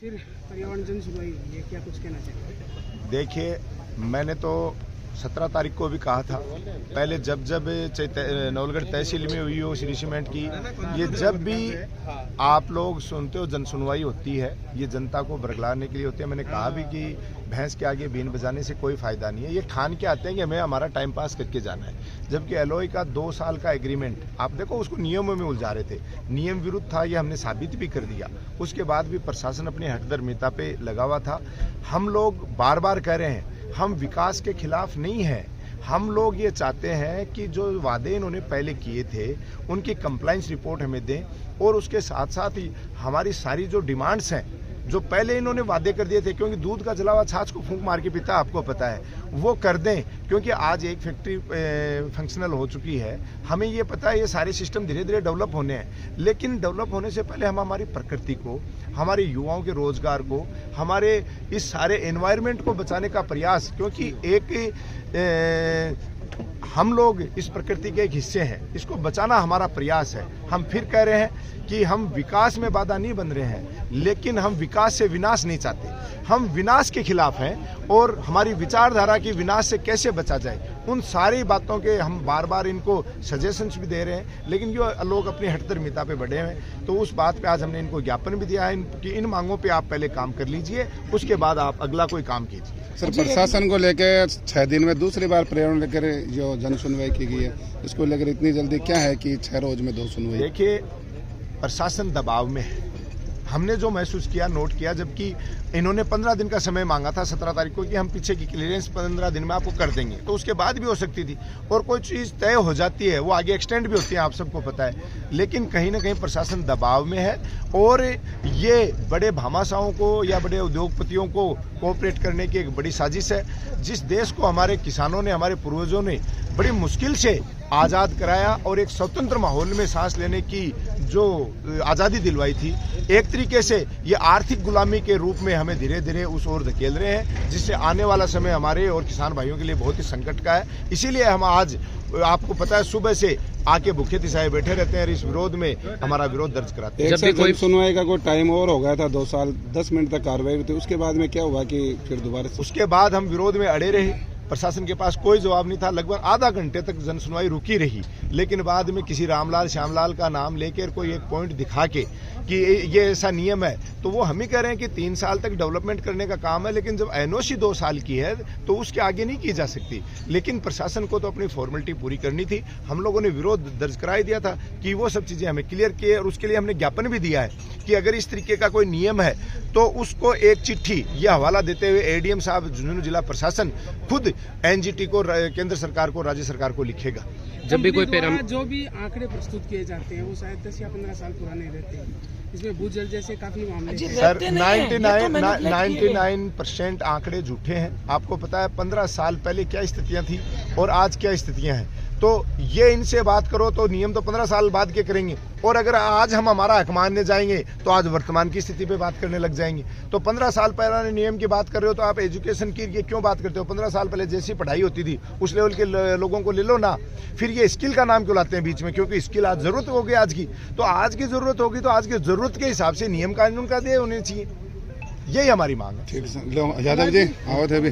फिर पर्यावरण जन सुनवाई हुई है, क्या कुछ कहना चाहिए? देखिए, मैंने तो 17 तारीख को भी कहा था, पहले जब नवलगढ़ तहसील में हुई हो श्री सीमेंट की, ये जब भी आप लोग सुनते हो जन सुनवाई होती है, ये जनता को बरगलाने के लिए होती है। मैंने कहा भी कि भैंस के आगे बीन बजाने से कोई फायदा नहीं है। ये ठान के आते हैं कि हमें हमारा टाइम पास करके जाना है, जबकि एलओए का 2 साल का एग्रीमेंट, आप देखो उसको नियमों में उलझा रहे थे, नियम विरुद्ध था, ये हमने साबित भी कर दिया। उसके बाद भी प्रशासन अपनी हठधर्मिता पे लगा हुआ था। हम लोग बार बार कह रहे हैं, हम विकास के खिलाफ नहीं हैं। हम लोग ये चाहते हैं कि जो वादे इन्होंने पहले किए थे उनकी कंप्लाइंस रिपोर्ट हमें दें, और उसके साथ साथ ही हमारी सारी जो डिमांड्स हैं जो पहले इन्होंने वादे कर दिए थे, क्योंकि दूध का जला हुआ छाछ को फूंक मार के पीता, आपको पता है, वो कर दें। क्योंकि आज एक फैक्ट्री फंक्शनल हो चुकी है, हमें ये पता है ये सारे सिस्टम धीरे धीरे डेवलप होने हैं, लेकिन डेवलप होने से पहले हम हमारी प्रकृति को, हमारे युवाओं के रोजगार को, हमारे इस सारे एनवायरनमेंट को बचाने का प्रयास, क्योंकि हम लोग इस प्रकृति के एक हिस्से हैं, इसको बचाना हमारा प्रयास है। हम फिर कह रहे हैं कि हम विकास में बाधा नहीं बन रहे हैं, लेकिन हम विकास से विनाश नहीं चाहते। हम विनाश के खिलाफ हैं, और हमारी विचारधारा की विनाश से कैसे बचा जाए, उन सारी बातों के हम बार बार इनको सजेशंस भी दे रहे हैं, लेकिन जो लोग अपनी हठधर्मिता पे बढ़े हैं, तो उस बात पे आज हमने इनको ज्ञापन भी दिया है कि इन मांगों पे आप पहले काम कर लीजिए, उसके बाद आप अगला कोई काम कीजिए। सर, प्रशासन को लेकर 6 दिन में दूसरी बार पर्यावरण लेकर जो जन सुनवाई की गई है, इसको लेकर इतनी जल्दी क्या है कि 6 रोज में 2 सुनवाई? देखिए, प्रशासन दबाव में है, हमने जो महसूस किया, नोट किया, जबकि इन्होंने 15 दिन का समय मांगा था 17 तारीख को कि हम पीछे की क्लियरेंस 15 दिन में आपको कर देंगे, तो उसके बाद भी हो सकती थी, और कोई चीज़ तय हो जाती है वो आगे एक्सटेंड भी होती है, आप सबको पता है। लेकिन कहीं ना कहीं प्रशासन दबाव में है, और ये बड़े भामाशाहों को या बड़े उद्योगपतियों को कोऑपरेट करने की एक बड़ी साजिश है। जिस देश को हमारे किसानों ने, हमारे पूर्वजों ने बड़ी मुश्किल से आज़ाद कराया और एक स्वतंत्र माहौल में सांस लेने की जो आज़ादी दिलवाई थी, एक तरीके से ये आर्थिक गुलामी के रूप में हमें धीरे धीरे उस ओर धकेल रहे हैं, जिससे आने वाला समय हमारे और किसान भाइयों के लिए बहुत ही संकट का है। इसीलिए हम आज, आपको पता है, सुबह से आके भूखे तिसाए बैठे रहते हैं और इस विरोध में हमारा विरोध दर्ज कराते हैं। जब भी कोई सुनवाई का कोई टाइम और हो गया था, 2 साल 10 मिनट तक कार्रवाई हुई थी, उसके बाद में क्या हुआ कि फिर दोबारा? उसके बाद हम विरोध में अड़े रहे, प्रशासन के पास कोई जवाब नहीं था, लगभग आधा घंटे तक जन सुनवाई रुकी रही, लेकिन बाद में किसी रामलाल श्यामलाल का नाम लेकर कोई एक पॉइंट दिखा के कि ये ऐसा नियम है, तो वो हम ही कह रहे हैं कि 3 साल तक डेवलपमेंट करने का काम है, लेकिन जब एनओसी 2 साल की है तो उसके आगे नहीं की जा सकती। लेकिन प्रशासन को तो अपनी फॉर्मेलिटी पूरी करनी थी। हम लोगों ने विरोध दर्ज करा दिया था कि वो सब चीजें हमें क्लियर किए, और उसके लिए हमने ज्ञापन भी दिया है कि अगर इस तरीके का कोई नियम है तो उसको एक चिट्ठी, यह हवाला देते हुए एडीएम साहब, झुंझुनू जिला प्रशासन खुद एनजीटी को, केंद्र सरकार को, राज्य सरकार को लिखेगा। जब भी कोई जो भी आंकड़े प्रस्तुत किए जाते हैं वो शायद 10 या 15 साल पुराने रहते हैं, इसमें भूजल जैसे काफी मामले हैं। सर, 99% आंकड़े झूठे हैं। आपको पता है 15 साल पहले क्या स्थितियां थी और आज क्या स्थितियां हैं, तो ये इनसे बात करो तो नियम तो 15 साल बाद के करेंगे, और अगर आज हम हमारा हक मानने जाएंगे तो आज वर्तमान की स्थिति पे बात करने लग जाएंगे। तो 15 साल पहले नियम की बात कर रहे हो तो आप एजुकेशन की क्यों बात करते हो? 15 साल पहले जैसी पढ़ाई होती थी उस लेवल के लोगों को ले लो ना। फिर ये स्किल का नाम क्यों लाते हैं बीच में? क्योंकि स्किल आज जरूरत होगी आज की, तो आज की जरूरत होगी तो आज की जरूरत के हिसाब से नियम कानून का दे होने चाहिए, यही हमारी मांग है। ठीक है, यादव जी आओ थे अभी।